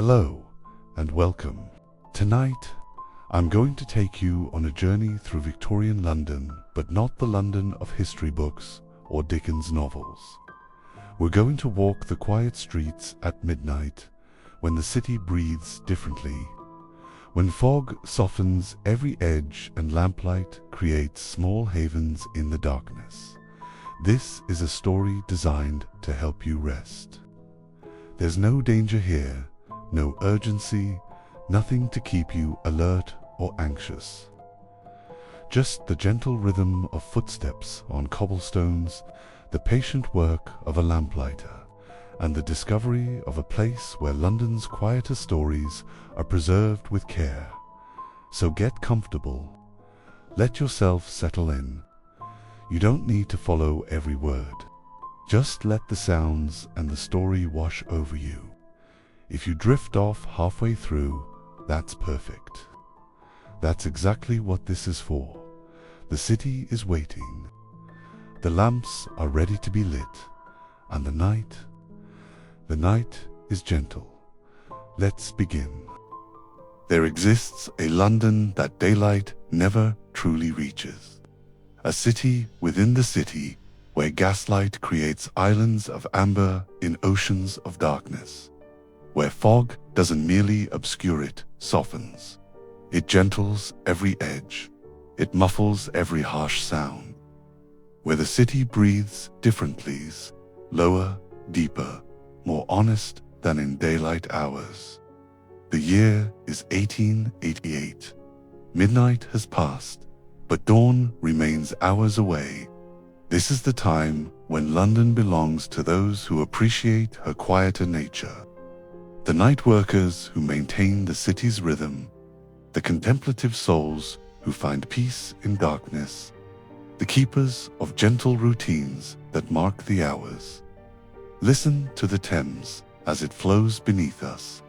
Hello and welcome. Tonight, I'm going to take you on a journey through Victorian London, but not the London of history books or Dickens novels. We're going to walk the quiet streets at midnight, when the city breathes differently, when fog softens every edge and lamplight creates small havens in the darkness. This is a story designed to help you rest. There's no danger here, no urgency, nothing to keep you alert or anxious. Just the gentle rhythm of footsteps on cobblestones, the patient work of a lamplighter, and the discovery of a place where London's quietest stories are preserved with care. So get comfortable. Let yourself settle in. You don't need to follow every word. Just let the sounds and the story wash over you. If you drift off halfway through, that's perfect. That's exactly what this is for. The city is waiting. The lamps are ready to be lit, and the night is gentle. Let's begin. There exists a London that daylight never truly reaches. A city within the city where gaslight creates islands of amber in oceans of darkness. Where fog doesn't merely obscure it, softens. It gentles every edge. It muffles every harsh sound. Where the city breathes differently, lower, deeper, more honest than in daylight hours. The year is 1888. Midnight has passed, but dawn remains hours away. This is the time when London belongs to those who appreciate her quieter nature. The night workers who maintain the city's rhythm, the contemplative souls who find peace in darkness, the keepers of gentle routines that mark the hours. Listen to the Thames as it flows beneath us,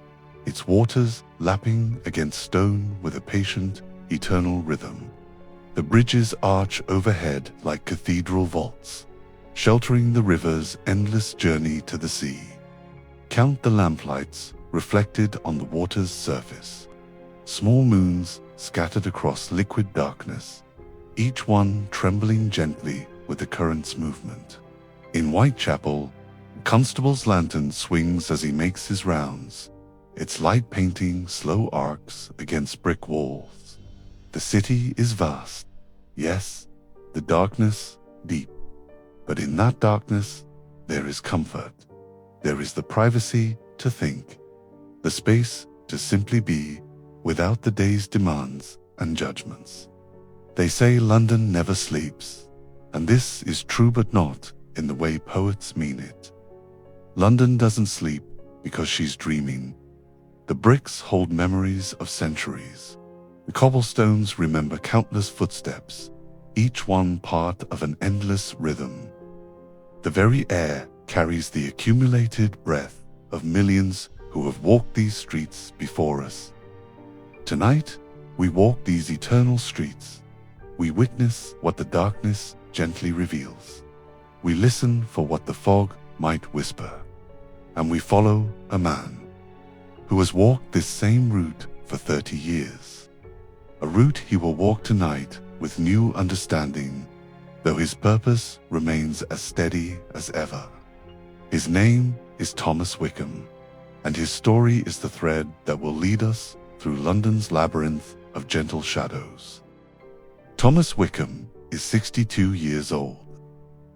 its waters lapping against stone with a patient, eternal rhythm. The bridges arch overhead like cathedral vaults, sheltering the river's endless journey to the sea. Count the lamplights reflected on the water's surface. Small moons scattered across liquid darkness, each one trembling gently with the current's movement. In Whitechapel, the constable's lantern swings as he makes his rounds, its light painting slow arcs against brick walls. The city is vast, yes, the darkness deep, but in that darkness there is comfort. There is the privacy to think, the space to simply be without the day's demands and judgments. They say London never sleeps, and this is true, but not in the way poets mean it. London doesn't sleep because she's dreaming. The bricks hold memories of centuries. The cobblestones remember countless footsteps, each one part of an endless rhythm. The very air carries the accumulated breath of millions who have walked these streets before us. Tonight, we walk these eternal streets. We witness what the darkness gently reveals. We listen for what the fog might whisper. And we follow a man who has walked this same route for 30 years. A route he will walk tonight with new understanding, though his purpose remains as steady as ever. His name is Thomas Wickham, and his story is the thread that will lead us through London's labyrinth of gentle shadows. Thomas Wickham is 62 years old.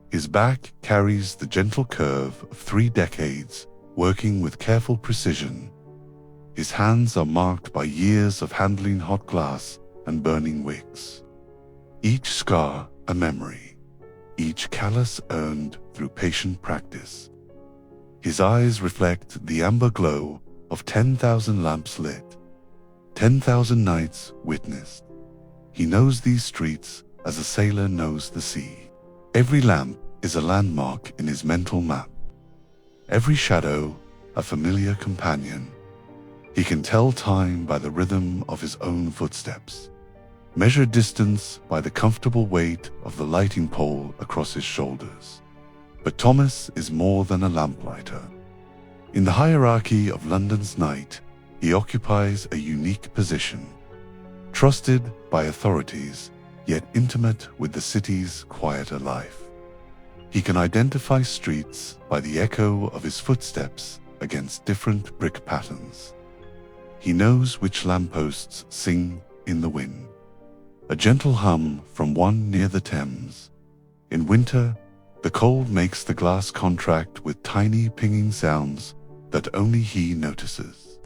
His back carries the gentle curve of 3 decades working with careful precision. His hands are marked by years of handling hot glass and burning wicks. Each scar a memory, each callus earned through patient practice. His eyes reflect the amber glow of 10,000 lamps lit, 10,000 nights witnessed. He knows these streets as a sailor knows the sea. Every lamp is a landmark in his mental map. Every shadow a familiar companion. He can tell time by the rhythm of his own footsteps, measure distance by the comfortable weight of the lighting pole across his shoulders. But Thomas is more than a lamplighter. In the hierarchy of London's night, he occupies a unique position. Trusted by authorities, yet intimate with the city's quieter life. He can identify streets by the echo of his footsteps against different brick patterns. He knows which lampposts sing in the wind. A gentle hum from one near the Thames. In winter, the cold makes the glass contract with tiny pinging sounds that only he notices.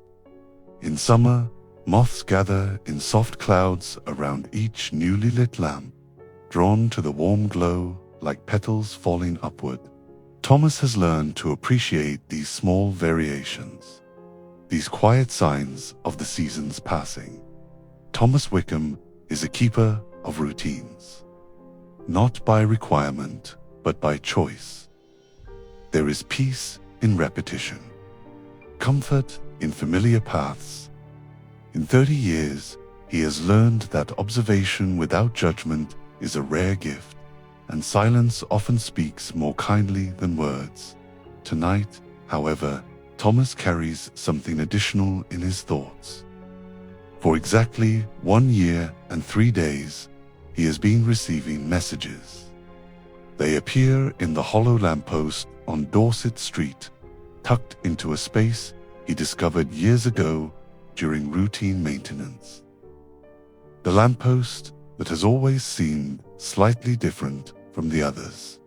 In summer, moths gather in soft clouds around each newly lit lamp, drawn to the warm glow like petals falling upward. Thomas has learned to appreciate these small variations, these quiet signs of the seasons passing. Thomas Wickham is a keeper of routines, not by requirement, but by choice. There is peace in repetition, comfort in familiar paths. In 30 years, he has learned that observation without judgment is a rare gift, and silence often speaks more kindly than words. Tonight, however, Thomas carries something additional in his thoughts. For exactly 1 year and 3 days, he has been receiving messages. They appear in the hollow lamppost on Dorset Street, tucked into a space he discovered years ago during routine maintenance. The lamppost that has always seemed slightly different from the others,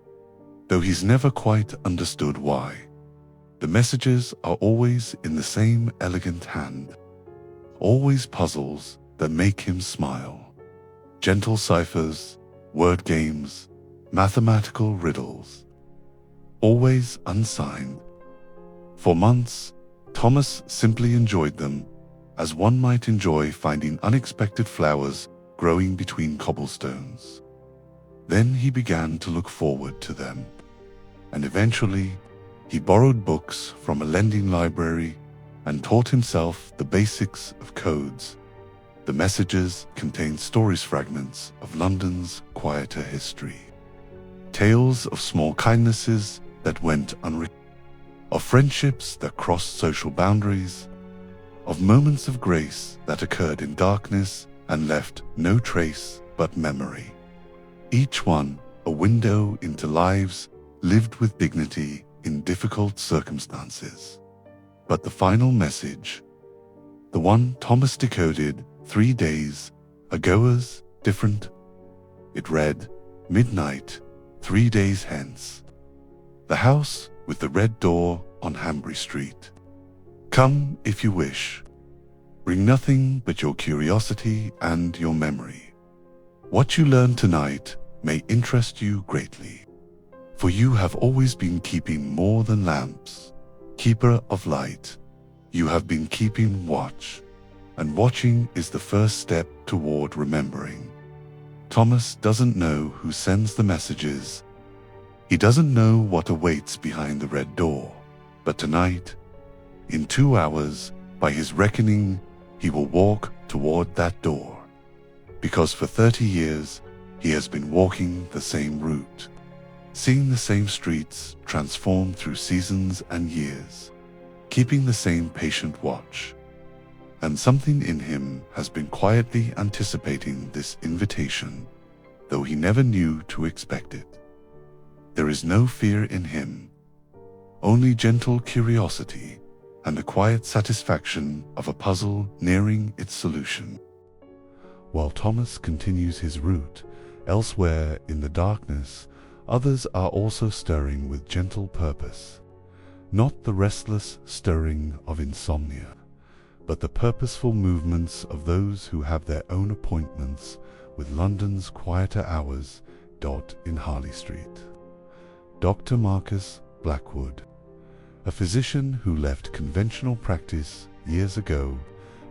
though he's never quite understood why. The messages are always in the same elegant hand, always puzzles that make him smile. Gentle ciphers, word games, mathematical riddles, always unsigned. For months, Thomas simply enjoyed them, as one might enjoy finding unexpected flowers growing between cobblestones. Then he began to look forward to them, and eventually he borrowed books from a lending library and taught himself the basics of codes. The messages contained stories fragments of London's quieter history, tales of small kindnesses that went unrecognized, of friendships that crossed social boundaries, of moments of grace that occurred in darkness and left no trace but memory. Each one a window into lives lived with dignity in difficult circumstances. But the final message, the one Thomas decoded 3 days ago, was different. It read, "Midnight, 3 days hence. The house with the red door on Hanbury Street. Come if you wish. Bring nothing but your curiosity and your memory. What you learn tonight may interest you greatly, for you have always been keeping more than lamps. Keeper of light, you have been keeping watch, and watching is the first step toward remembering." Thomas doesn't know who sends the messages. He doesn't know what awaits behind the red door, but tonight, in 2 hours, by his reckoning, he will walk toward that door, because for 30 years he has been walking the same route, seeing the same streets transform through seasons and years, keeping the same patient watch. And something in him has been quietly anticipating this invitation, though he never knew to expect it. There is no fear in him, only gentle curiosity and the quiet satisfaction of a puzzle nearing its solution. While Thomas continues his route, elsewhere in the darkness, others are also stirring with gentle purpose. Not the restless stirring of insomnia, but the purposeful movements of those who have their own appointments with London's quieter hours. In Harley Street. Dr. Marcus Blackwood, a physician who left conventional practice years ago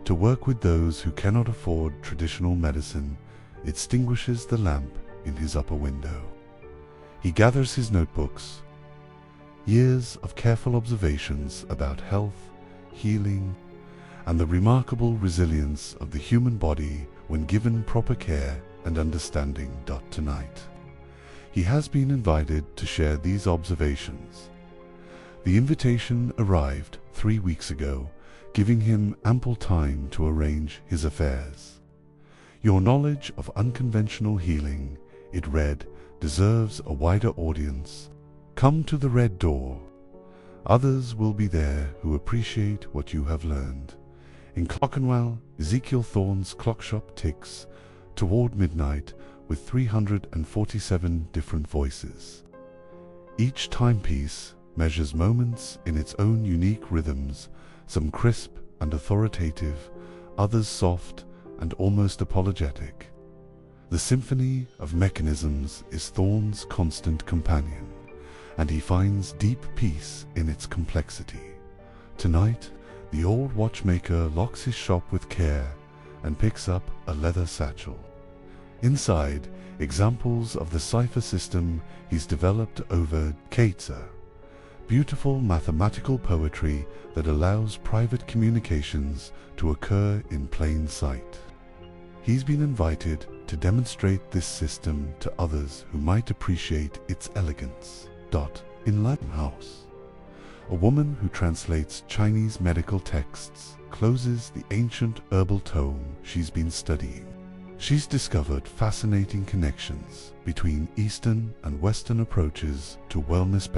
to work with those who cannot afford traditional medicine, extinguishes the lamp in his upper window. He gathers his notebooks, years of careful observations about health, healing, and the remarkable resilience of the human body when given proper care and understanding. Tonight, he has been invited to share these observations. The invitation arrived 3 weeks ago, giving him ample time to arrange his affairs. Your knowledge of unconventional healing, it read, deserves a wider audience. Come to the Red Door. Others will be there who appreciate what you have learned. In Clockenwell, Ezekiel Thorne's clock shop ticks toward midnight with 347 different voices. Each timepiece measures moments in its own unique rhythms, some crisp and authoritative, others soft and almost apologetic. The symphony of mechanisms is Thorne's constant companion, and he finds deep peace in its complexity. Tonight, the old watchmaker locks his shop with care and picks up a leather satchel. Inside, examples of the cipher system he's developed over Kaitsa, beautiful mathematical poetry that allows private communications to occur in plain sight. He's been invited to demonstrate this system to others who might appreciate its elegance. In Lighthouse, a woman who translates Chinese medical texts closes the ancient herbal tome she's been studying. She's discovered fascinating connections between Eastern and Western approaches to wellness.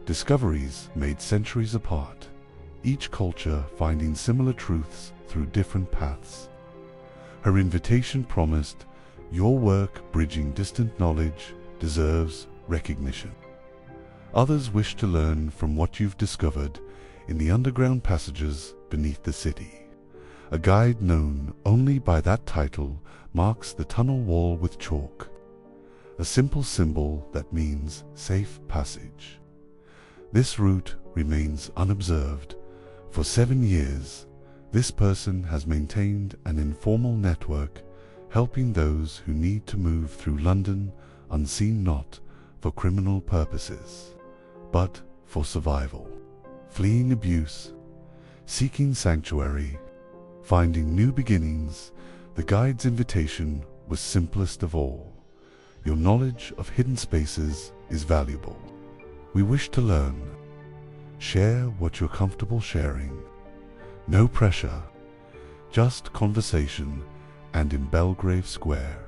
Discoveries made centuries apart, each culture finding similar truths through different paths. Her invitation promised, your work bridging distant knowledge deserves recognition. Others wish to learn from what you've discovered in the underground passages beneath the city. A guide known only by that title marks the tunnel wall with chalk, a simple symbol that means safe passage. This route remains unobserved. For 7 years, this person has maintained an informal network, helping those who need to move through London unseen, not for criminal purposes, but for survival. Fleeing abuse, seeking sanctuary, finding new beginnings, the guide's invitation was simplest of all. Your knowledge of hidden spaces is valuable. We wish to learn. Share what you're comfortable sharing. No pressure, just conversation. And in Belgrave Square,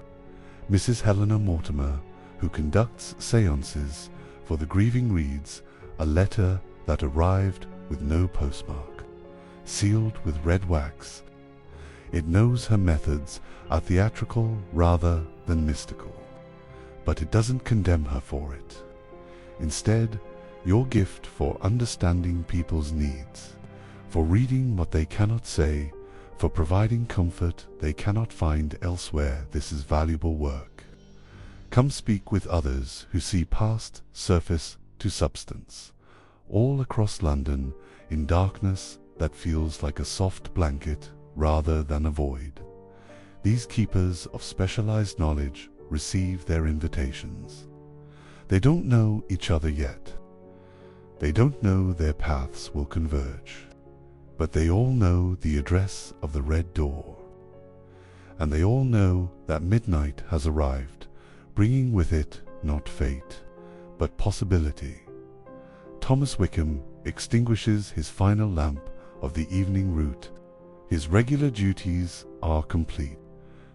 Mrs. Helena Mortimer, who conducts seances for the grieving, reads a letter that arrived with no postmark, sealed with red wax. It knows her methods are theatrical rather than mystical, but it doesn't condemn her for it. Instead, your gift for understanding people's needs, for reading what they cannot say, for providing comfort they cannot find elsewhere, this is valuable work. Come speak with others who see past surface to substance, all across London, in darkness that feels like a soft blanket rather than a void. These keepers of specialized knowledge receive their invitations. They don't know each other yet. They don't know their paths will converge. But they all know the address of the Red Door. And they all know that midnight has arrived, bringing with it not fate, but possibility. Thomas Wickham extinguishes his final lamp of the evening route. His regular duties are complete.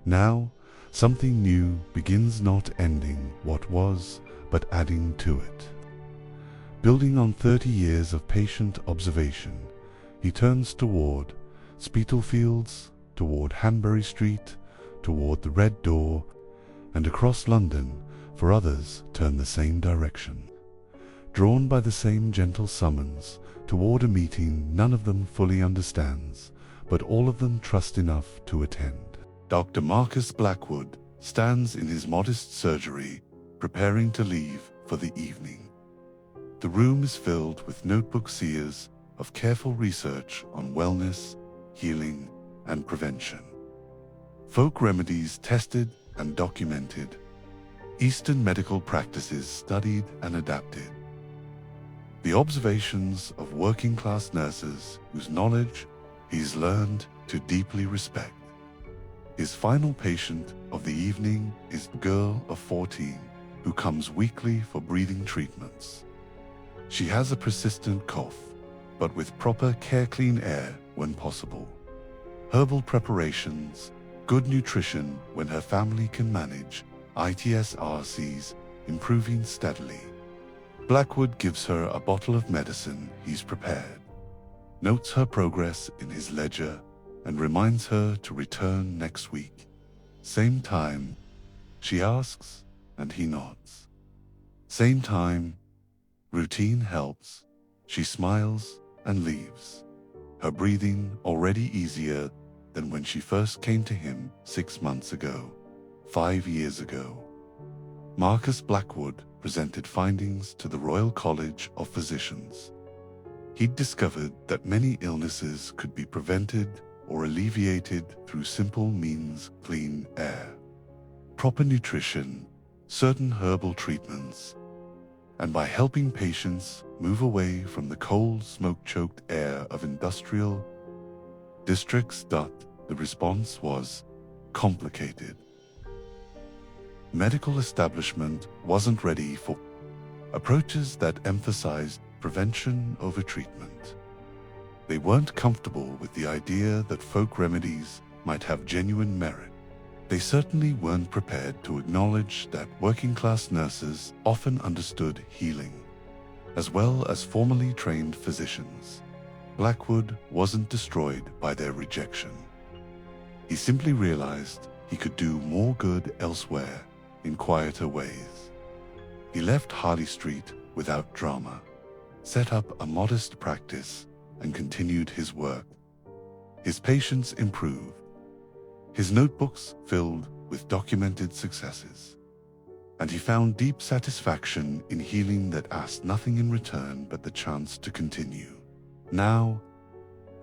Now, something new begins, not ending what was, but adding to it. Building on 30 years of patient observation, he turns toward Spitalfields, toward Hanbury Street, toward the Red Door, and across London, for others turn the same direction. Drawn by the same gentle summons, toward a meeting none of them fully understands, but all of them trust enough to attend. Dr. Marcus Blackwood stands in his modest surgery, preparing to leave for the evening. The room is filled with notebook seers of careful research on wellness, healing, and prevention. Folk remedies tested and documented. Eastern medical practices studied and adapted. The observations of working-class nurses whose knowledge he's learned to deeply respect. His final patient of the evening is a girl of 14 who comes weekly for breathing treatments. She has a persistent cough, but with proper care, clean air when possible. Herbal preparations, good nutrition when her family can manage, ITSRCs improving steadily. Blackwood gives her a bottle of medicine he's prepared, notes her progress in his ledger, and reminds her to return next week. Same time, she asks, and he nods. Same time, routine helps. She smiles and leaves, her breathing already easier than when she first came to him 6 months ago, 5 years ago. Marcus Blackwood presented findings to the Royal College of Physicians. He'd discovered that many illnesses could be prevented or alleviated through simple means: clean air, proper nutrition, certain herbal treatments, and by helping patients move away from the cold, smoke-choked air of industrial districts. The response was complicated. Medical establishment wasn't ready for approaches that emphasized prevention over treatment. They weren't comfortable with the idea that folk remedies might have genuine merit. They certainly weren't prepared to acknowledge that working-class nurses often understood healing, as well as formally trained physicians. Blackwood wasn't destroyed by their rejection. He simply realized he could do more good elsewhere in quieter ways. He left Harley Street without drama, set up a modest practice, and continued his work. His patients improved, his notebooks filled with documented successes, and he found deep satisfaction in healing that asked nothing in return but the chance to continue. Now,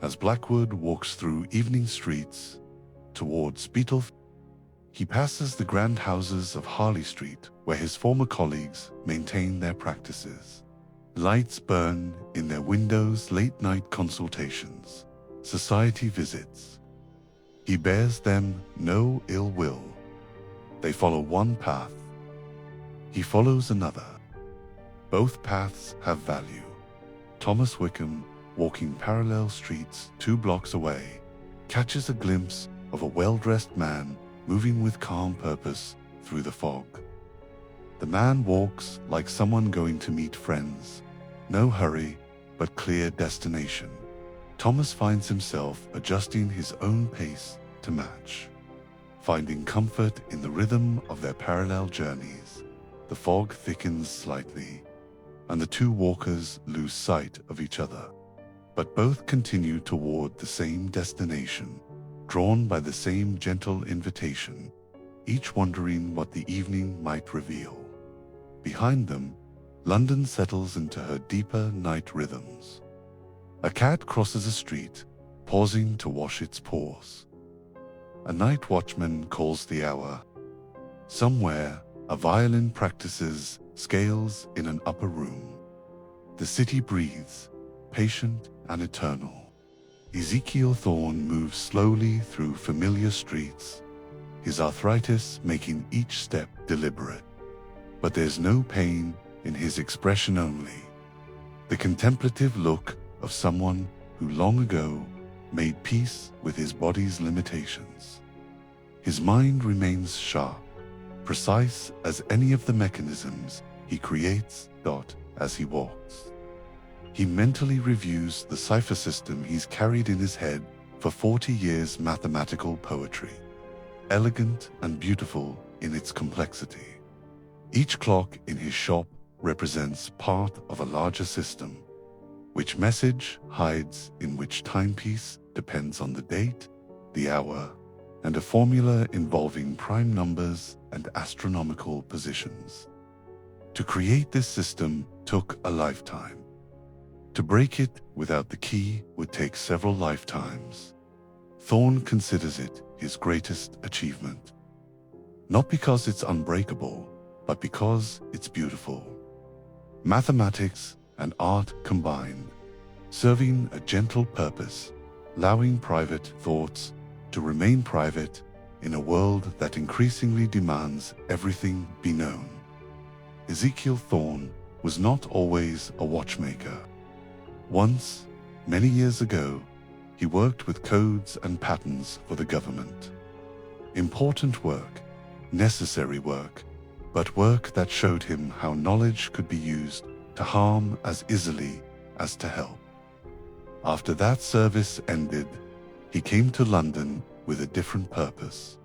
as Blackwood walks through evening streets towards Spitalfields, he passes the grand houses of Harley Street, where his former colleagues maintain their practices. Lights burn in their windows, late-night consultations, society visits. He bears them no ill will. They follow one path. He follows another. Both paths have value. Thomas Wickham, walking parallel streets 2 blocks away, catches a glimpse of a well-dressed man moving with calm purpose through the fog. The man walks like someone going to meet friends. No hurry, but clear destination. Thomas finds himself adjusting his own pace to match, finding comfort in the rhythm of their parallel journeys. The fog thickens slightly, and the 2 walkers lose sight of each other. But both continue toward the same destination, drawn by the same gentle invitation, each wondering what the evening might reveal. Behind them, London settles into her deeper night rhythms. A cat crosses a street, pausing to wash its paws. A night watchman calls the hour. Somewhere, a violin practices scales in an upper room. The city breathes, patient and eternal. Ezekiel Thorne moves slowly through familiar streets, his arthritis making each step deliberate. But there's no pain in his expression, only the contemplative look of someone who long ago made peace with his body's limitations. His mind remains sharp, precise as any of the mechanisms he creates. As he walks, he mentally reviews the cipher system he's carried in his head for 40 years. Mathematical poetry, elegant and beautiful in its complexity. Each clock in his shop represents part of a larger system. Which message hides in which timepiece depends on the date, the hour, and a formula involving prime numbers and astronomical positions. To create this system took a lifetime. To break it without the key would take several lifetimes. Thorne considers it his greatest achievement. Not because it's unbreakable, but because it's beautiful. Mathematics and art combined, serving a gentle purpose, allowing private thoughts to remain private in a world that increasingly demands everything be known. Ezekiel Thorne was not always a watchmaker. Once, many years ago, he worked with codes and patterns for the government. Important work, necessary work, but work that showed him how knowledge could be used to harm as easily as to help. After that service ended, he came to London with a different purpose.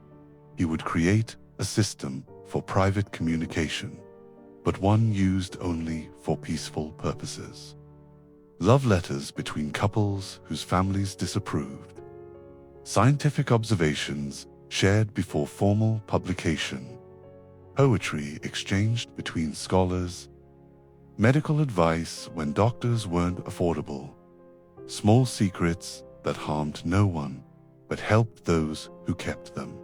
He would create a system for private communication, but one used only for peaceful purposes. Love letters between couples whose families disapproved. Scientific observations shared before formal publication. Poetry exchanged between scholars. Medical advice when doctors weren't affordable. Small secrets that harmed no one, but helped those who kept them.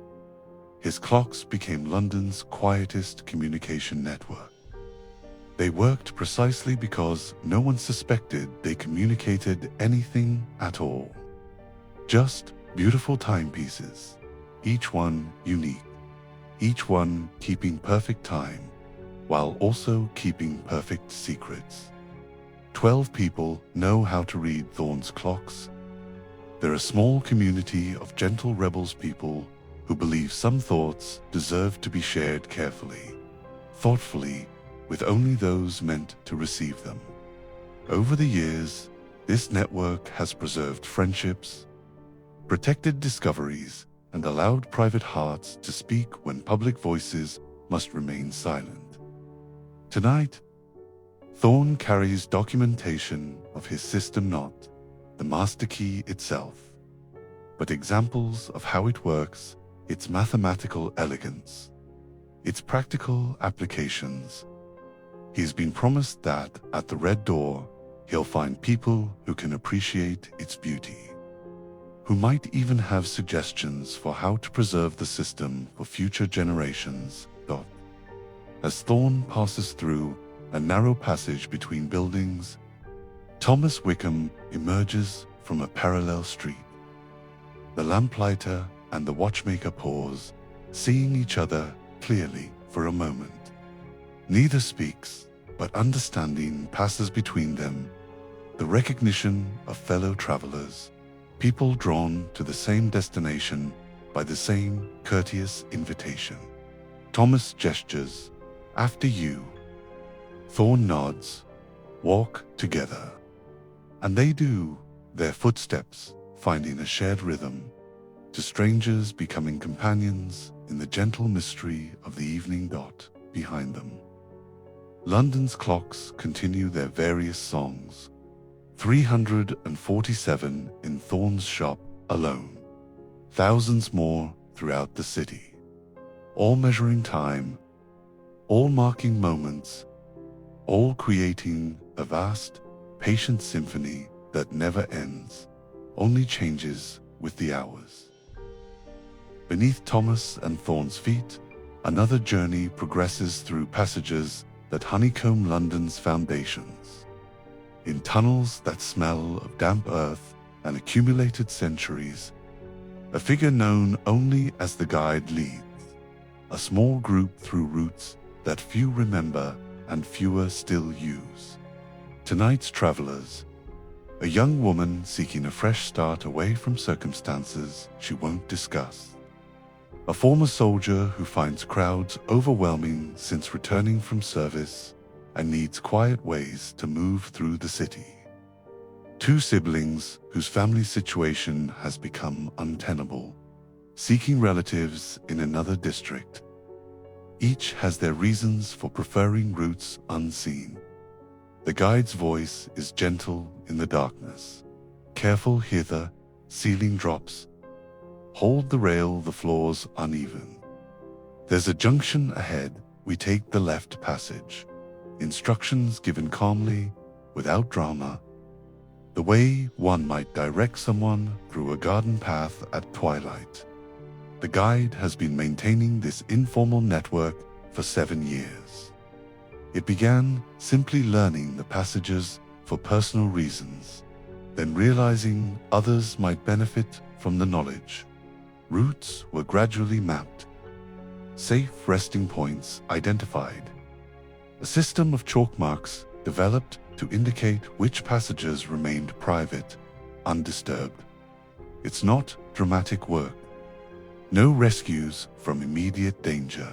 His clocks became London's quietest communication network. They worked precisely because no one suspected they communicated anything at all. Just beautiful timepieces, each one unique, each one keeping perfect time, while also keeping perfect secrets. 12 people know how to read Thorne's clocks. They're a small community of gentle rebels people who believe some thoughts deserve to be shared carefully, thoughtfully, with only those meant to receive them. Over the years, this network has preserved friendships, protected discoveries, and allowed private hearts to speak when public voices must remain silent. Tonight, Thorne carries documentation of his system, not the master key itself, but examples of how it works, its mathematical elegance, its practical applications. He's been promised that at the Red Door, he'll find people who can appreciate its beauty, who might even have suggestions for how to preserve the system for future generations. As Thorne passes through a narrow passage between buildings, Thomas Wickham emerges from a parallel street. The Lamplighter and the Watchmaker pause, seeing each other clearly for a moment. Neither speaks, but understanding passes between them, the recognition of fellow travelers, people drawn to the same destination by the same courteous invitation. Thomas gestures, "After you." Thorne nods, "Walk together." And they do, their footsteps finding a shared rhythm, to strangers becoming companions in the gentle mystery of the evening. Behind them, London's clocks continue their various songs, 347 in Thorne's shop alone, thousands more throughout the city, all measuring time, all marking moments, all creating a vast, patient symphony that never ends, only changes with the hours. Beneath Thomas and Thorne's feet, another journey progresses through passages that honeycomb London's foundations. In tunnels that smell of damp earth and accumulated centuries, a figure known only as the guide leads, a small group through routes that few remember and fewer still use. Tonight's travelers, a young woman seeking a fresh start away from circumstances she won't discuss. A former soldier who finds crowds overwhelming since returning from service and needs quiet ways to move through the city. Two siblings whose family situation has become untenable, seeking relatives in another district. Each has their reasons for preferring routes unseen. The guide's voice is gentle in the darkness. "Careful hither, ceiling drops. Hold the rail, the floor's uneven. There's a junction ahead, we take the left passage." Instructions given calmly, without drama, the way one might direct someone through a garden path at twilight. The guide has been maintaining this informal network for 7 years. It began simply learning the passages for personal reasons, then realizing others might benefit from the knowledge. Routes were gradually mapped, safe resting points identified, a system of chalk marks developed to indicate which passages remained private, undisturbed. It's not dramatic work. No rescues from immediate danger.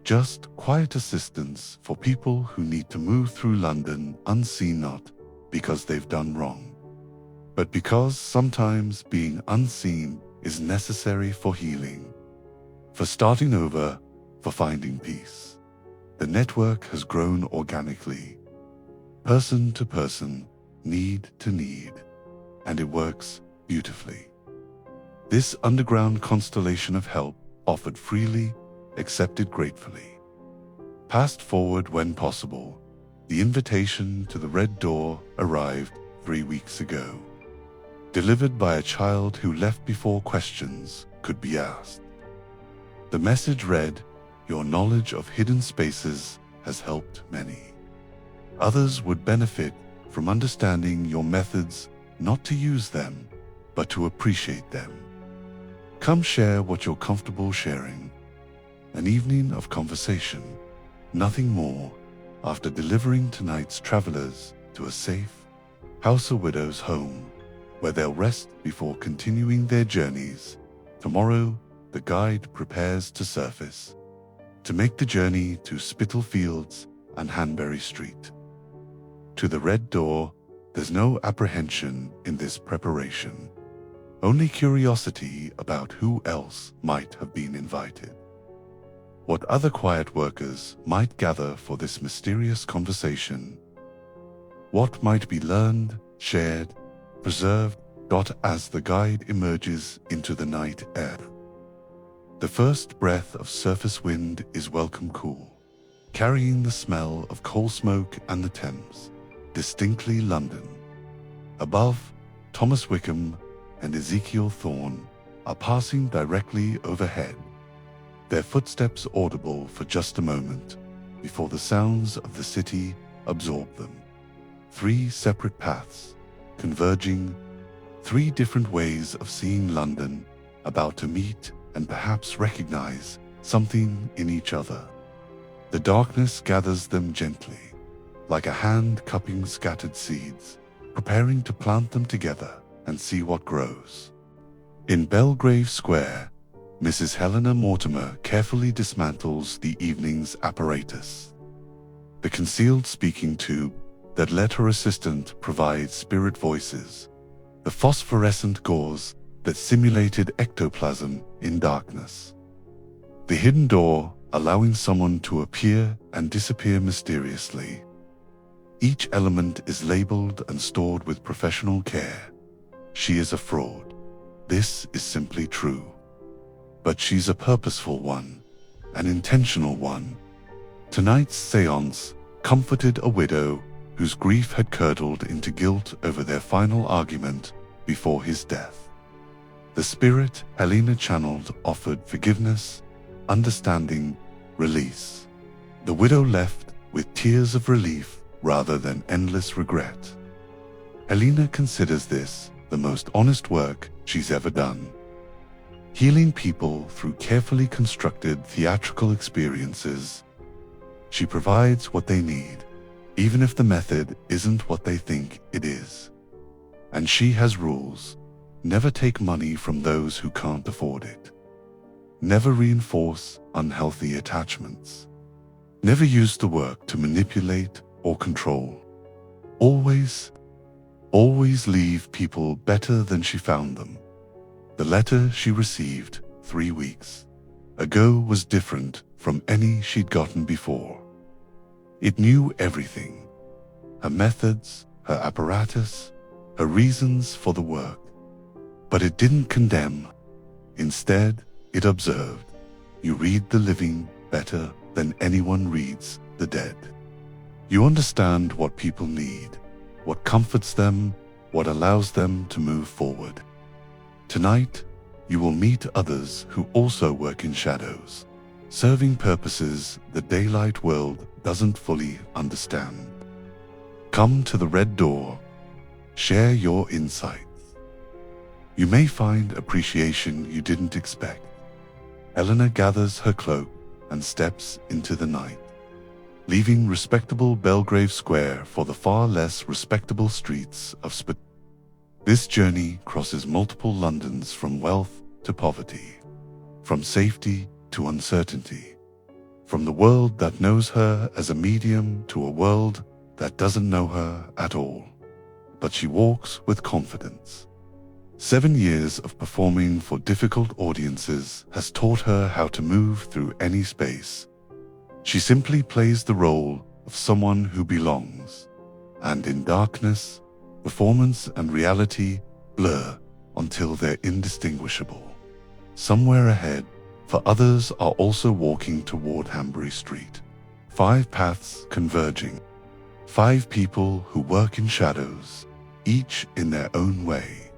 Just quiet assistance for people who need to move through London unseen, not because they've done wrong, but because sometimes being unseen is necessary for healing, for starting over, for finding peace. The network has grown organically, person to person, need to need, and it works beautifully. This underground constellation of help, offered freely, accepted gratefully, passed forward when possible. The invitation to the Red Door arrived 3 weeks ago, delivered by a child who left before questions could be asked. The message read, "Your knowledge of hidden spaces has helped many. Others would benefit from understanding your methods, not to use them, but to appreciate them. Come share what you're comfortable sharing." An evening of conversation, nothing more, after delivering tonight's travelers to a safe House of Widows home, where they'll rest before continuing their journeys. Tomorrow, the guide prepares to surface, to make the journey to Spitalfields and Hanbury Street. To the Red Door, there's no apprehension in this preparation, only curiosity about who else might have been invited. What other quiet workers might gather for this mysterious conversation. What might be learned, shared, preserved, as the guide emerges into the night air. The first breath of surface wind is welcome cool, carrying the smell of coal smoke and the Thames, distinctly London. Above, Thomas Wickham and Ezekiel Thorne are passing directly overhead, their footsteps audible for just a moment before the sounds of the city absorb them. 3 separate paths, converging, 3 different ways of seeing London, about to meet and perhaps recognize something in each other. The darkness gathers them gently, like a hand cupping scattered seeds, preparing to plant them together and see what grows. In Belgrave Square, Mrs. Helena Mortimer carefully dismantles the evening's apparatus. The concealed speaking tube that let her assistant provide spirit voices, the phosphorescent gauze that simulated ectoplasm in darkness, the hidden door allowing someone to appear and disappear mysteriously. Each element is labeled and stored with professional care. She is a fraud. This is simply true. But she's a purposeful one, an intentional one. Tonight's séance comforted a widow whose grief had curdled into guilt over their final argument before his death. The spirit Helena channeled offered forgiveness, understanding, release. The widow left with tears of relief rather than endless regret. Helena considers this the most honest work she's ever done. Healing people through carefully constructed theatrical experiences. She provides what they need, even if the method isn't what they think it is. And she has rules. Never take money from those who can't afford it. Never reinforce unhealthy attachments. Never use the work to manipulate or control. Always leave people better than she found them. The letter she received 3 weeks ago was different from any she'd gotten before. It knew everything. Her methods, her apparatus, her reasons for the work. But it didn't condemn. Instead, it observed. You read the living better than anyone reads the dead. You understand what people need, what comforts them, what allows them to move forward. Tonight, you will meet others who also work in shadows, serving purposes the daylight world doesn't fully understand. Come to the Red Door. Share your insights. You may find appreciation you didn't expect. Helena gathers her cloak and steps into the night. leaving respectable Belgrave Square for the far less respectable streets of Spitalfields. This journey crosses multiple Londons, from wealth to poverty, from safety to uncertainty, from the world that knows her as a medium to a world that doesn't know her at all. But she walks with confidence. 7 years of performing for difficult audiences has taught her how to move through any space. She simply plays the role of someone who belongs, and in darkness, performance and reality blur until they're indistinguishable. Somewhere ahead, for others are also walking toward Hanbury Street. 5 paths converging. 5 people who work in shadows, each in their own way.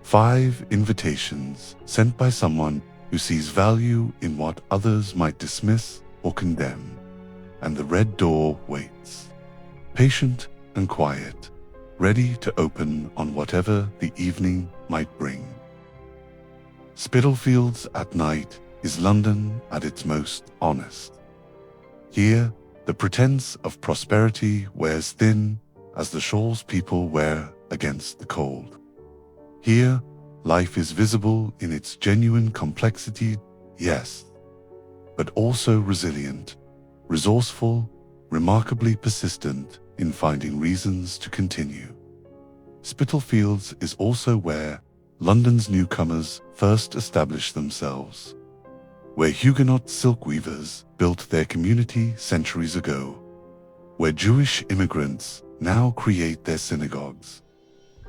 5 invitations sent by someone who sees value in what others might dismiss or condemn. And the red door waits, patient and quiet, ready to open on whatever the evening might bring. Spitalfields at night is London at its most honest. Here, the pretense of prosperity wears thin as the shawls people wear against the cold. Here, life is visible in its genuine complexity, yes, but also resilient, resourceful, remarkably persistent in finding reasons to continue. Spitalfields is also where London's newcomers first established themselves, where Huguenot silkweavers built their community centuries ago, where Jewish immigrants now create their synagogues,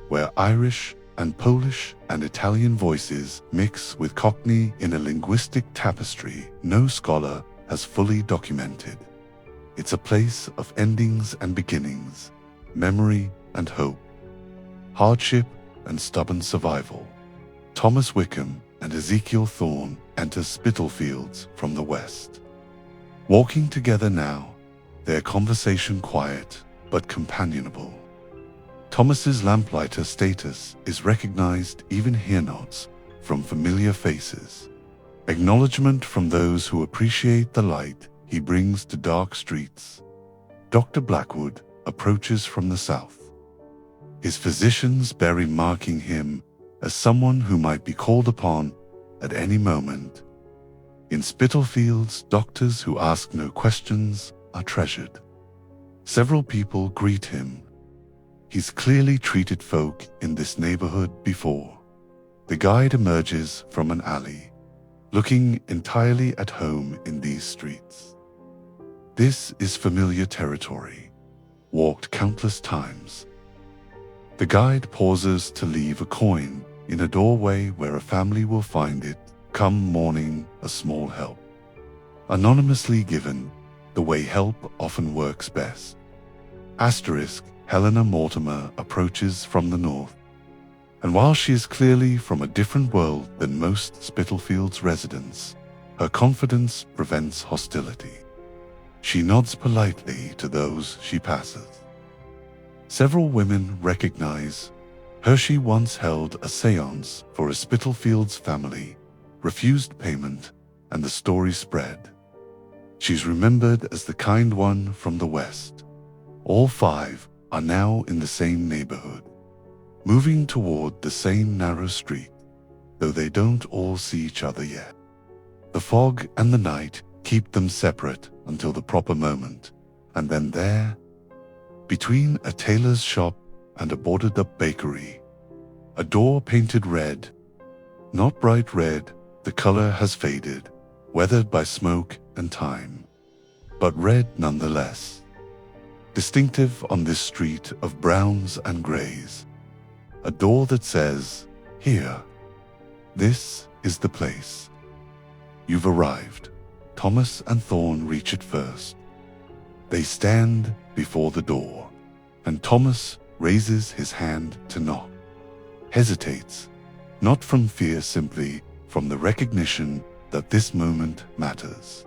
where Irish and Polish and Italian voices mix with Cockney in a linguistic tapestry no scholar has fully documented. It's a place of endings and beginnings, memory and hope, hardship and stubborn survival. Thomas Wickham and Ezekiel Thorne enter Spitalfields from the west. Walking together now, their conversation quiet but companionable. Thomas's Lamplighter status is recognized even here, nods from familiar faces, acknowledgement from those who appreciate the light he brings to dark streets. Dr. Blackwood approaches from the south, his physicians bearing marking him as someone who might be called upon at any moment. In Spitalfields, doctors who ask no questions are treasured. Several people greet him. He's clearly treated folk in this neighborhood before. The guide emerges from an alley, looking entirely at home in these streets. This is familiar territory, walked countless times. The guide pauses to leave a coin in a doorway where a family will find it come morning, a small help. Anonymously given, the way help often works best. Asterisk, Helena Mortimer approaches from the north, and while she is clearly from a different world than most Spitalfields residents, her confidence prevents hostility. She nods politely to those she passes. Several women recognize her. She once held a séance for a Spitalfields family, refused payment, and the story spread. She's remembered as the kind one from the west. All 5 are now in the same neighborhood, moving toward the same narrow street, though they don't all see each other yet. The fog and the night keep them separate until the proper moment, and then there, between a tailor's shop and a boarded-up bakery, a door painted red. Not bright red, the color has faded, weathered by smoke and time, but red nonetheless. Distinctive on this street of browns and grays, a door that says, "Here, this is the place." You've arrived. Thomas and Thorne reach it first. They stand before the door, and Thomas raises his hand to knock, hesitates, not from fear, simply from the recognition that this moment matters,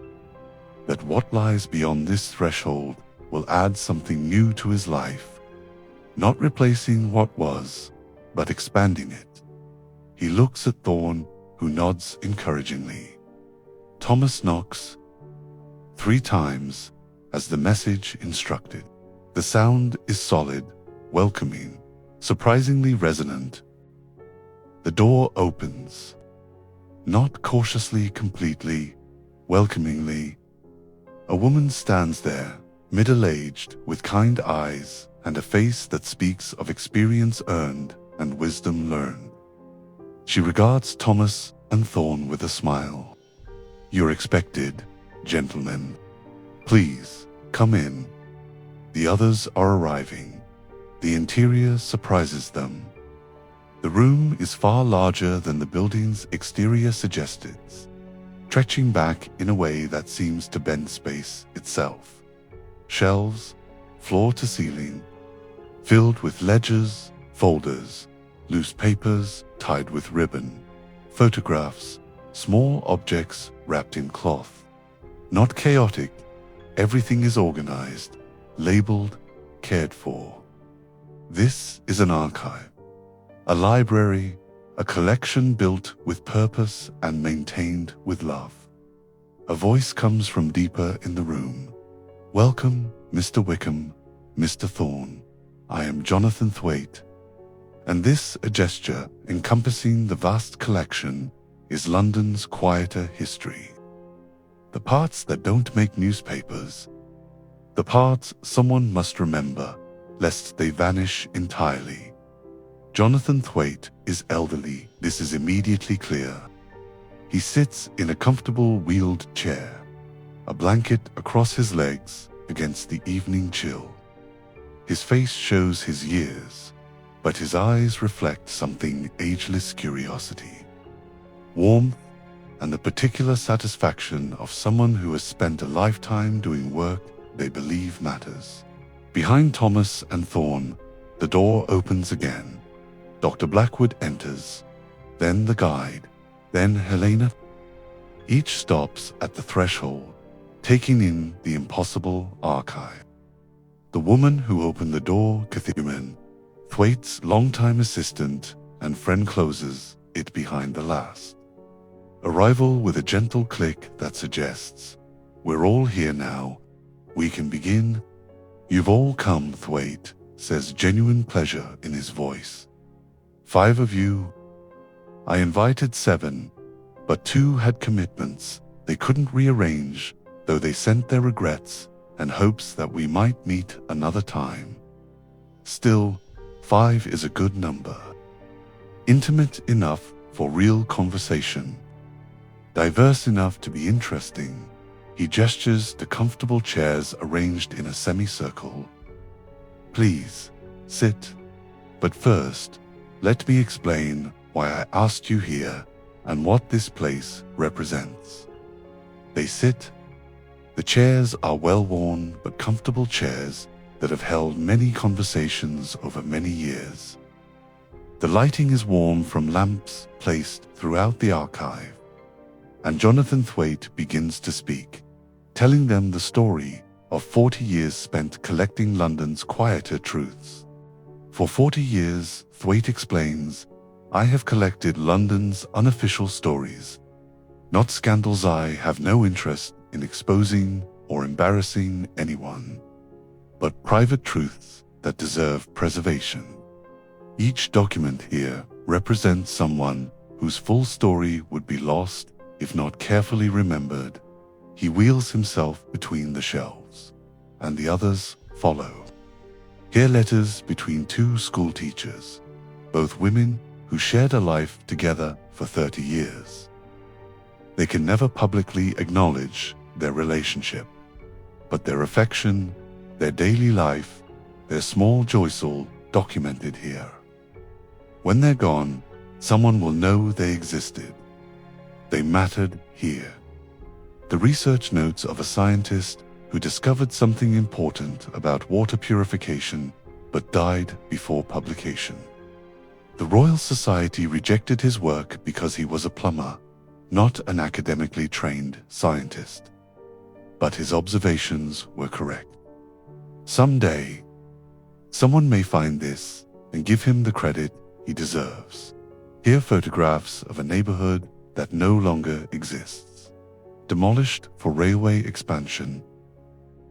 that what lies beyond this threshold will add something new to his life, not replacing what was, but expanding it. He looks at Thorne, who nods encouragingly. Thomas knocks 3 times, as the message instructed. The sound is solid, welcoming, surprisingly resonant. The door opens. Not cautiously, completely, welcomingly. A woman stands there, middle-aged, with kind eyes and a face that speaks of experience earned and wisdom learned. She regards Thomas and Thorn with a smile. "You're expected, gentlemen. Please, come in." The others are arriving. The interior surprises them. The room is far larger than the building's exterior suggested, stretching back in a way that seems to bend space itself. Shelves, floor to ceiling, filled with ledgers, folders, loose papers tied with ribbon, photographs, small objects wrapped in cloth. Not chaotic, everything is organized, labeled, cared for. This is an archive, a library, a collection built with purpose and maintained with love. A voice comes from deeper in the room. "Welcome, Mr. Wickham, Mr. Thorn. I am Jonathan Thwaite." And this, a gesture encompassing the vast collection, is London's quieter history. The parts that don't make newspapers. The parts someone must remember, lest they vanish entirely. Jonathan Thwaite is elderly, this is immediately clear. He sits in a comfortable wheeled chair, a blanket across his legs against the evening chill. His face shows his years, but his eyes reflect something ageless curiosity, warmth, and the particular satisfaction of someone who has spent a lifetime doing work they believe matters. Behind Thomas and Thorn, the door opens again. Dr. Blackwood enters, then the guide, then Helena. Each stops at the threshold, taking in the impossible archive. The woman who opened the door, Catherine, Thwaite's longtime assistant and friend, closes it behind the last. Arrival with a gentle click that suggests, "We're all here now. We can begin." "You've all come," Thwaite says, genuine pleasure in his voice. "5 of you. I invited 7, but 2 had commitments they couldn't rearrange, though they sent their regrets and hopes that we might meet another time. Still, 5 is a good number. Intimate enough for real conversation. Diverse enough to be interesting." He gestures to comfortable chairs arranged in a semicircle. "Please, sit. But first, let me explain why I asked you here and what this place represents." They sit. The chairs are well-worn but comfortable chairs that have held many conversations over many years. The lighting is warm from lamps placed throughout the archive, and Jonathan Thwaite begins to speak, telling them the story of 40 years spent collecting London's quieter truths. "For 40 years," Thwaite explains, "I have collected London's unofficial stories. Not scandals. I have no interest in exposing or embarrassing anyone, but private truths that deserve preservation. Each document here represents someone whose full story would be lost if not carefully remembered." He wheels himself between the shelves, and the others follow. Here letters between 2 school teachers, both women who shared a life together for 30 years. They can never publicly acknowledge their relationship, but their affection, their daily life, their small joys all documented here. When they're gone, someone will know they existed. They mattered here. The research notes of a scientist who discovered something important about water purification but died before publication. The Royal Society rejected his work because he was a plumber, not an academically trained scientist. But his observations were correct. Someday, someone may find this and give him the credit he deserves. Here photographs of a neighborhood that no longer exists, demolished for railway expansion.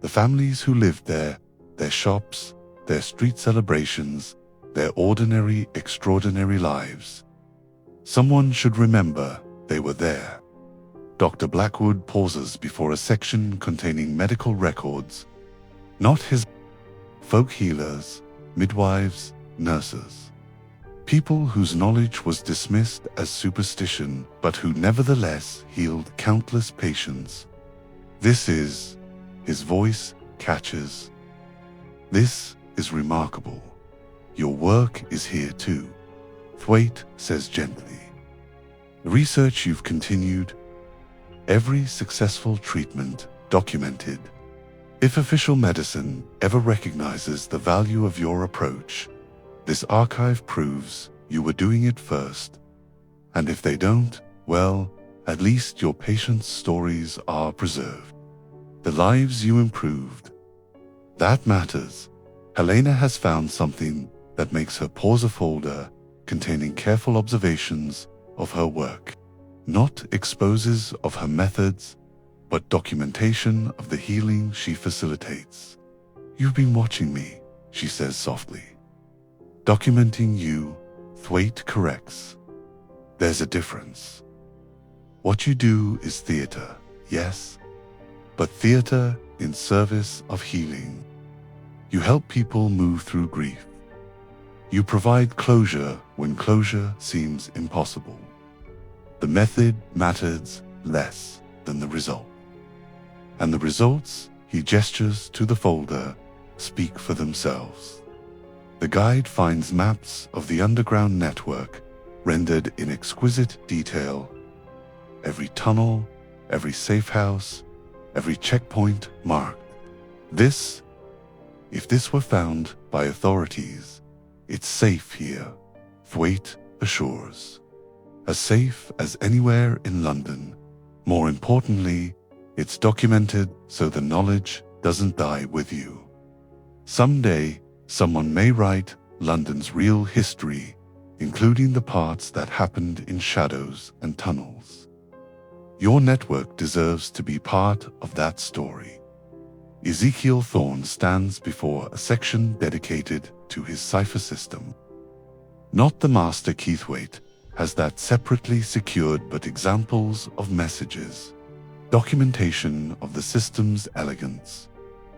The families who lived there, their shops, their street celebrations, their ordinary, extraordinary lives. Someone should remember they were there. Dr. Blackwood pauses before a section containing medical records, not his folk healers, midwives, nurses. People whose knowledge was dismissed as superstition, but who nevertheless healed countless patients. This is, his voice catches. This is remarkable. Your work is here too, Thwaite says gently. The research you've continued, every successful treatment documented. If official medicine ever recognizes the value of your approach, this archive proves you were doing it first. And if they don't, well, at least your patients' stories are preserved. The lives you improved. That matters. Helena has found something that makes her pause a folder containing careful observations of her work. Not exposes of her methods, but documentation of the healing she facilitates. You've been watching me, she says softly. Documenting you, Thwaite corrects. There's a difference. What you do is theater, yes, but theater in service of healing. You help people move through grief. You provide closure when closure seems impossible. The method matters less than the result. And the results, he gestures to the folder, speak for themselves. The guide finds maps of the underground network, rendered in exquisite detail. Every tunnel, every safe house, every checkpoint marked. This, if this were found by authorities, it's safe here, Thwaite assures. As safe as anywhere in London. More importantly, it's documented so the knowledge doesn't die with you. Someday, someone may write London's real history, including the parts that happened in shadows and tunnels. Your network deserves to be part of that story. Ezekiel Thorne stands before a section dedicated to his cipher system. Not the master Keithwaite has that separately secured, but examples of messages, documentation of the system's elegance,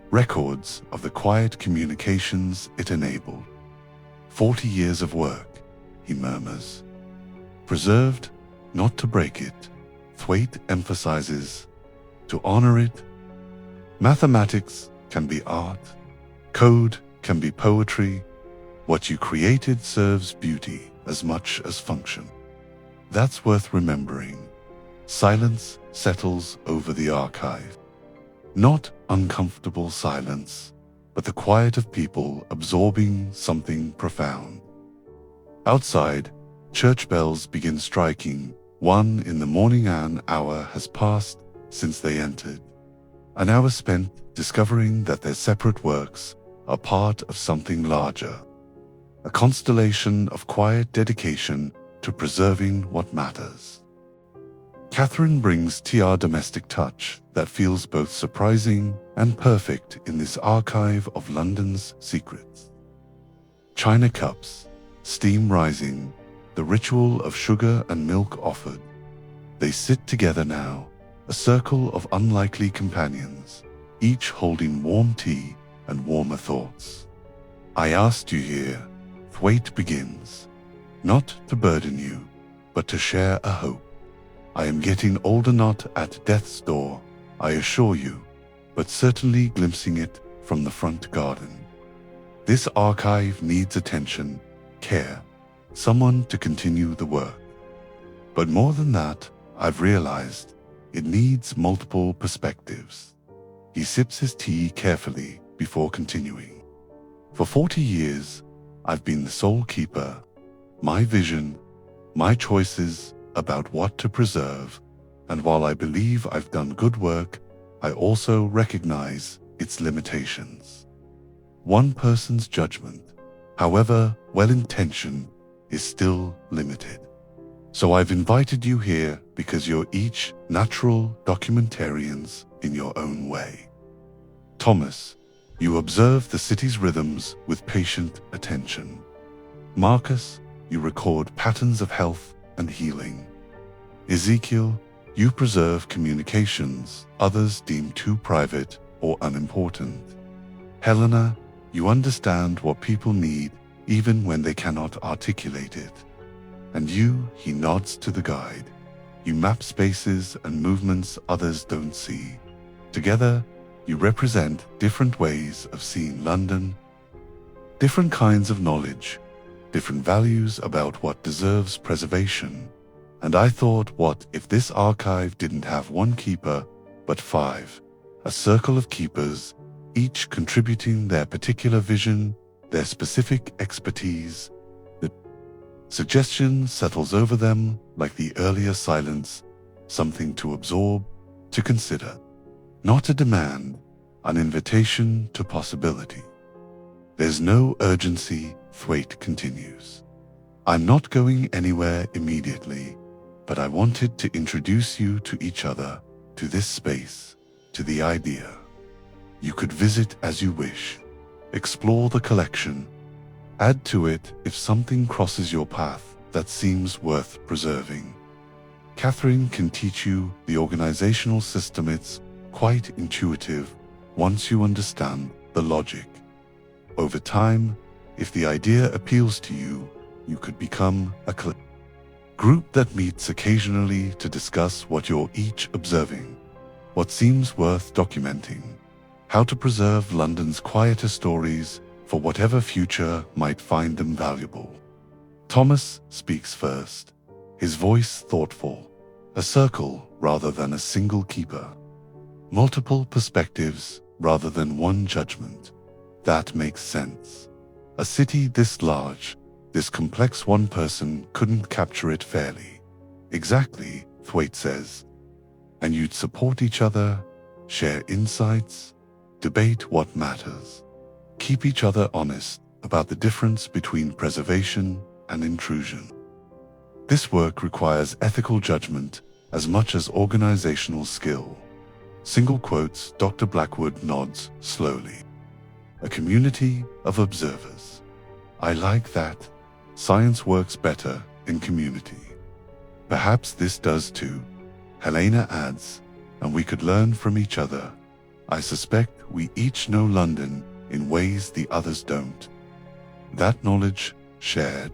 records of the quiet communications it enabled. 40 years of work, he murmurs. Preserved, not to break it, Thwaite emphasizes, to honor it. Mathematics can be art, code can be poetry. What you created serves beauty as much as function. That's worth remembering. Silence settles over the archive. Not uncomfortable silence, but the quiet of people absorbing something profound. Outside, church bells begin striking. 1 in the morning. An hour has passed since they entered. An hour spent discovering that their separate works are part of something larger. A constellation of quiet dedication to preserving what matters. Catherine brings TR domestic touch that feels both surprising and perfect in this archive of London's secrets. China cups, steam rising, the ritual of sugar and milk offered. They sit together now, a circle of unlikely companions, each holding warm tea and warmer thoughts. I asked you here, Thwaite begins, not to burden you, but to share a hope. I am getting older, not at death's door, I assure you, but certainly glimpsing it from the front garden. This archive needs attention, care, someone to continue the work. But more than that, I've realized it needs multiple perspectives. He sips his tea carefully before continuing. For 40 years, I've been the sole keeper. My vision, my choices about what to preserve, and while I believe I've done good work, I also recognize its limitations. One person's judgment, however well-intentioned, is still limited. So I've invited you here because you're each natural documentarians in your own way. Thomas, you observe the city's rhythms with patient attention. Marcus, you record patterns of health and healing. Ezekiel, you preserve communications others deem too private or unimportant. Helena, you understand what people need even when they cannot articulate it. And you, he nods to the guide. You map spaces and movements others don't see. Together, you represent different ways of seeing London, different kinds of knowledge, different values about what deserves preservation. And I thought, what if this archive didn't have one keeper, but 5? A circle of keepers, each contributing their particular vision, their specific expertise. The suggestion settles over them like the earlier silence, something to absorb, to consider. Not a demand, an invitation to possibility. There's no urgency, Thwaite continues. I'm not going anywhere immediately, but I wanted to introduce you to each other, to this space, to the idea. You could visit as you wish, explore the collection, add to it if something crosses your path that seems worth preserving. Catherine can teach you the organizational system. It's quite intuitive once you understand the logic. Over time, if the idea appeals to you, you could become a group that meets occasionally to discuss what you're each observing, what seems worth documenting, how to preserve London's quieter stories for whatever future might find them valuable. Thomas speaks first, his voice thoughtful, a circle rather than a single keeper, multiple perspectives rather than one judgment. That makes sense. A city this large, this complex, one person couldn't capture it fairly. Exactly, Thwaite says. And you'd support each other, share insights, debate what matters, keep each other honest about the difference between preservation and intrusion. This work requires ethical judgment as much as organizational skill. Single quotes, Dr. Blackwood nods slowly. A community of observers. I like that. Science works better in community. Perhaps this does too, Helena adds, and we could learn from each other. I suspect we each know London in ways the others don't. That knowledge shared.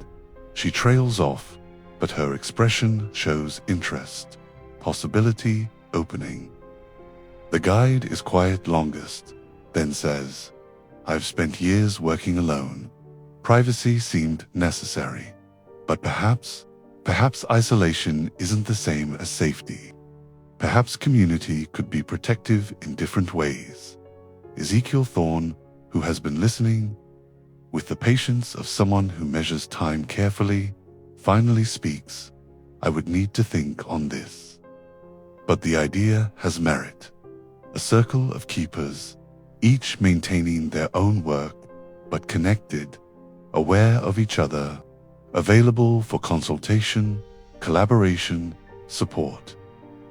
She trails off, but her expression shows interest, possibility, opening. The guide is quiet longest, then says, I've spent years working alone. Privacy seemed necessary. But perhaps isolation isn't the same as safety. Perhaps community could be protective in different ways. Ezekiel Thorne, who has been listening, with the patience of someone who measures time carefully, finally speaks, I would need to think on this. But the idea has merit. A circle of keepers, each maintaining their own work, but connected, aware of each other, available for consultation, collaboration, support.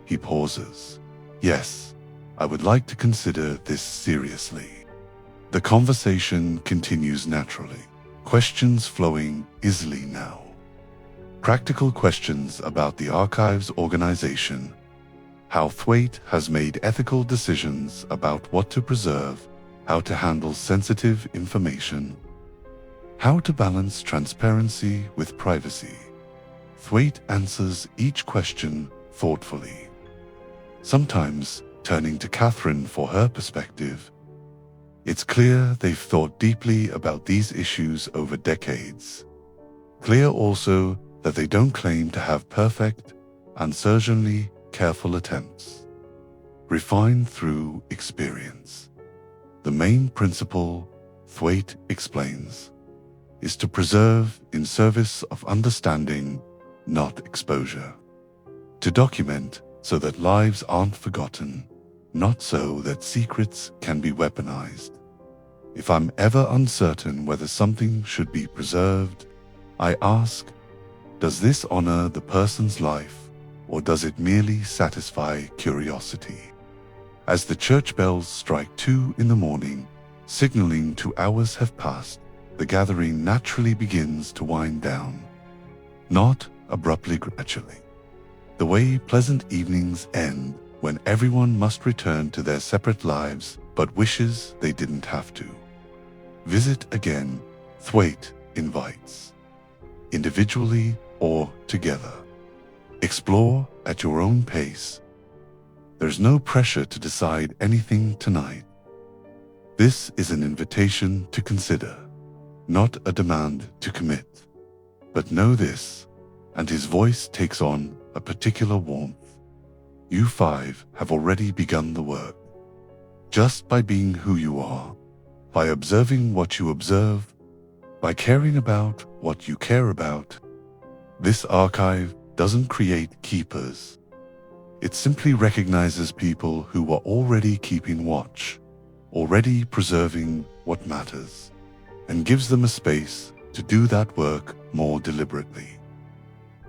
He pauses. Yes, I would like to consider this seriously. The conversation continues naturally, questions flowing easily now. Practical questions about the archive's organization, how Thwaite has made ethical decisions about what to preserve, how to handle sensitive information, how to balance transparency with privacy. Thwaite answers each question thoughtfully, sometimes turning to Catherine for her perspective. It's clear they've thought deeply about these issues over decades. Clear also that they don't claim to have perfect, uncertainly careful attempts. Refined through experience. The main principle, Thwaite explains, is to preserve in service of understanding, not exposure. To document so that lives aren't forgotten, not so that secrets can be weaponized. If I'm ever uncertain whether something should be preserved, I ask, does this honor the person's life, or does it merely satisfy curiosity? As the church bells strike 2 in the morning, signaling 2 hours have passed, the gathering naturally begins to wind down. Not abruptly, gradually. The way pleasant evenings end when everyone must return to their separate lives but wishes they didn't have to. Visit again, Thwaite invites. Individually or together. Explore at your own pace. There's no pressure to decide anything tonight. This is an invitation to consider, not a demand to commit. But know this, and his voice takes on a particular warmth. You 5 have already begun the work. Just by being who you are, by observing what you observe, by caring about what you care about. This archive doesn't create keepers. It simply recognizes people who are already keeping watch, already preserving what matters, and gives them a space to do that work more deliberately.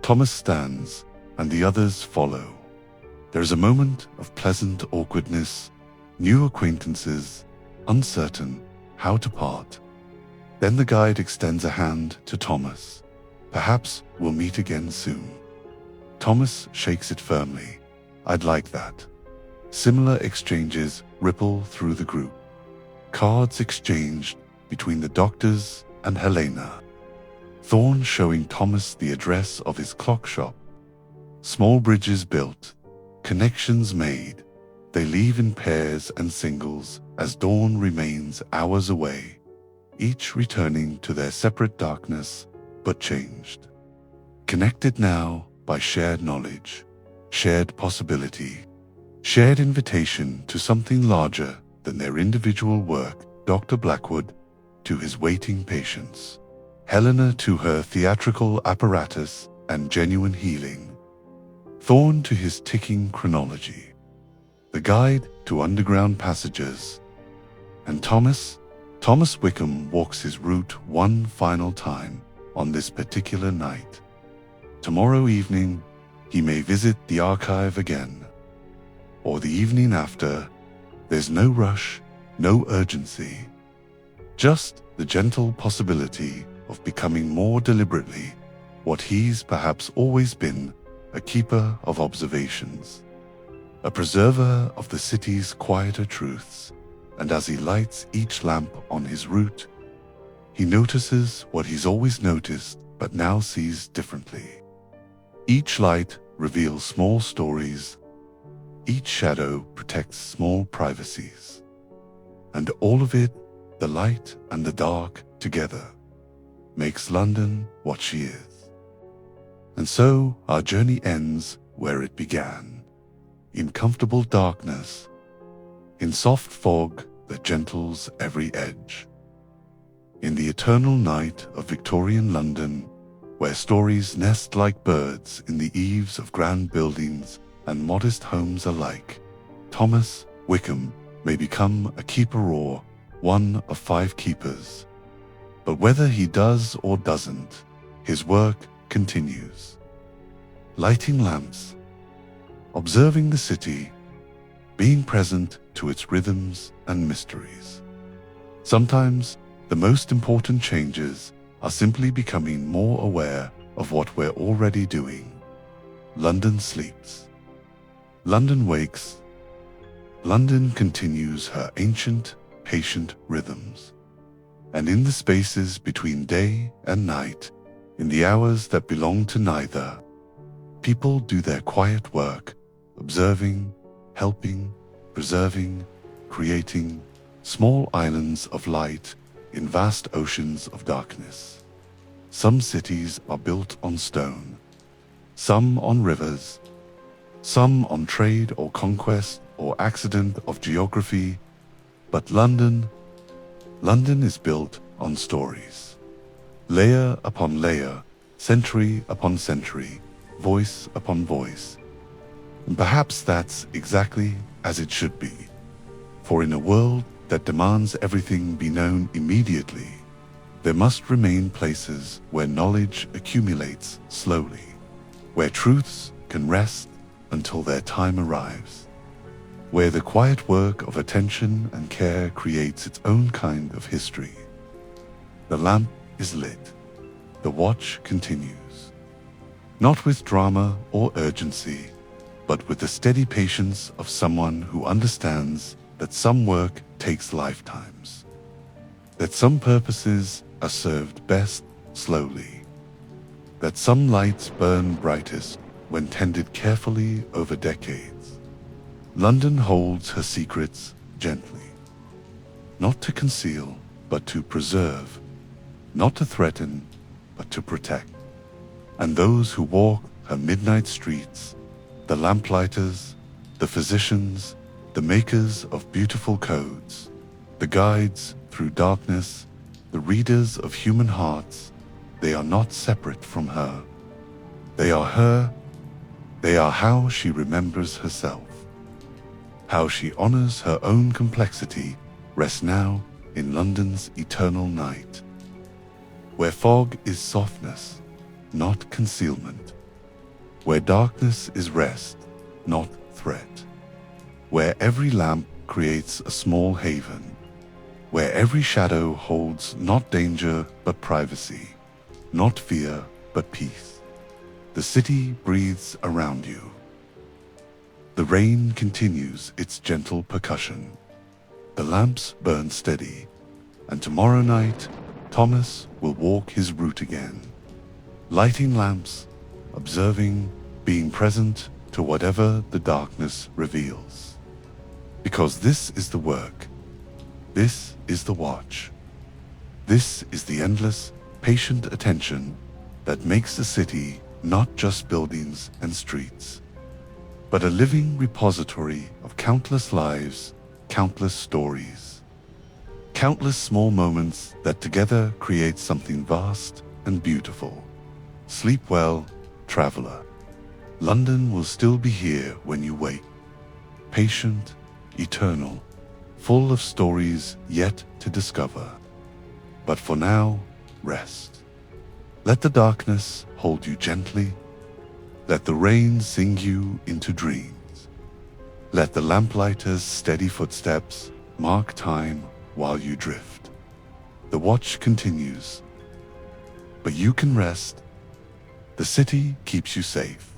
Thomas stands, and the others follow. There's a moment of pleasant awkwardness, new acquaintances, uncertain how to part. Then the guide extends a hand to Thomas. Perhaps we'll meet again soon. Thomas shakes it firmly. I'd like that. Similar exchanges ripple through the group. Cards exchanged between the doctors and Helena. Thorne showing Thomas the address of his clock shop. Small bridges built, connections made. They leave in pairs and singles as dawn remains hours away, each returning to their separate darkness, but changed. Connected now by shared knowledge, shared possibility, shared invitation to something larger than their individual work. Dr. Blackwood to his waiting patients, Helena to her theatrical apparatus and genuine healing, Thorne to his ticking chronology, the guide to underground passages, and Thomas Wickham walks his route one final time on this particular night. Tomorrow evening, he may visit the archive again. Or the evening after. There's no rush, no urgency. Just the gentle possibility of becoming more deliberately what he's perhaps always been, a keeper of observations, a preserver of the city's quieter truths. And as he lights each lamp on his route, he notices what he's always noticed but now sees differently. Each light reveals small stories, each shadow protects small privacies, and all of it, the light and the dark together, makes London what she is. And so our journey ends where it began, in comfortable darkness, in soft fog that gentles every edge, in the eternal night of Victorian London, where stories nest like birds in the eaves of grand buildings and modest homes alike. Thomas Wickham may become a keeper or one of 5 keepers, but whether he does or doesn't, his work continues. Lighting lamps, observing the city, being present to its rhythms and mysteries. Sometimes the most important changes are simply becoming more aware of what we're already doing. London sleeps. London wakes. London continues her ancient, patient rhythms. And in the spaces between day and night, in the hours that belong to neither, people do their quiet work, observing, helping, preserving, creating small islands of light in vast oceans of darkness. Some cities are built on stone, some on rivers, some on trade or conquest or accident of geography, but London is built on stories. Layer upon layer, century upon century, voice upon voice. And perhaps that's exactly as it should be. For in a world that demands everything be known immediately, there must remain places where knowledge accumulates slowly, where truths can rest until their time arrives. where the quiet work of attention and care creates its own kind of history. The lamp is lit. The watch continues. Not with drama or urgency, but with the steady patience of someone who understands that some work takes lifetimes, that some purposes are served best slowly, that some lights burn brightest when tended carefully over decades. London holds her secrets gently, not to conceal, but to preserve, not to threaten, but to protect. And those who walk her midnight streets, the lamplighters, the physicians, the makers of beautiful codes, the guides through darkness, the readers of human hearts, they are not separate from her. They are her. They are how she remembers herself, how she honors her own complexity. Rest now in London's eternal night, where fog is softness, not concealment, where darkness is rest, not threat, where every lamp creates a small haven, where every shadow holds not danger but privacy, not fear but peace. The city breathes around you. The rain continues its gentle percussion. The lamps burn steady, and tomorrow night Thomas will walk his route again, lighting lamps, observing, being present to whatever the darkness reveals. Because this is the work, this is the watch, this is the endless, patient attention that makes the city not just buildings and streets, but a living repository of countless lives, countless stories, countless small moments that together create something vast and beautiful. Sleep well, traveler. London will still be here when you wake, patient, eternal, full of stories yet to discover. But for now, rest. Let the darkness hold you gently. Let the rain sing you into dreams. Let the lamplighter's steady footsteps mark time while you drift. The watch continues, but you can rest. The city keeps you safe.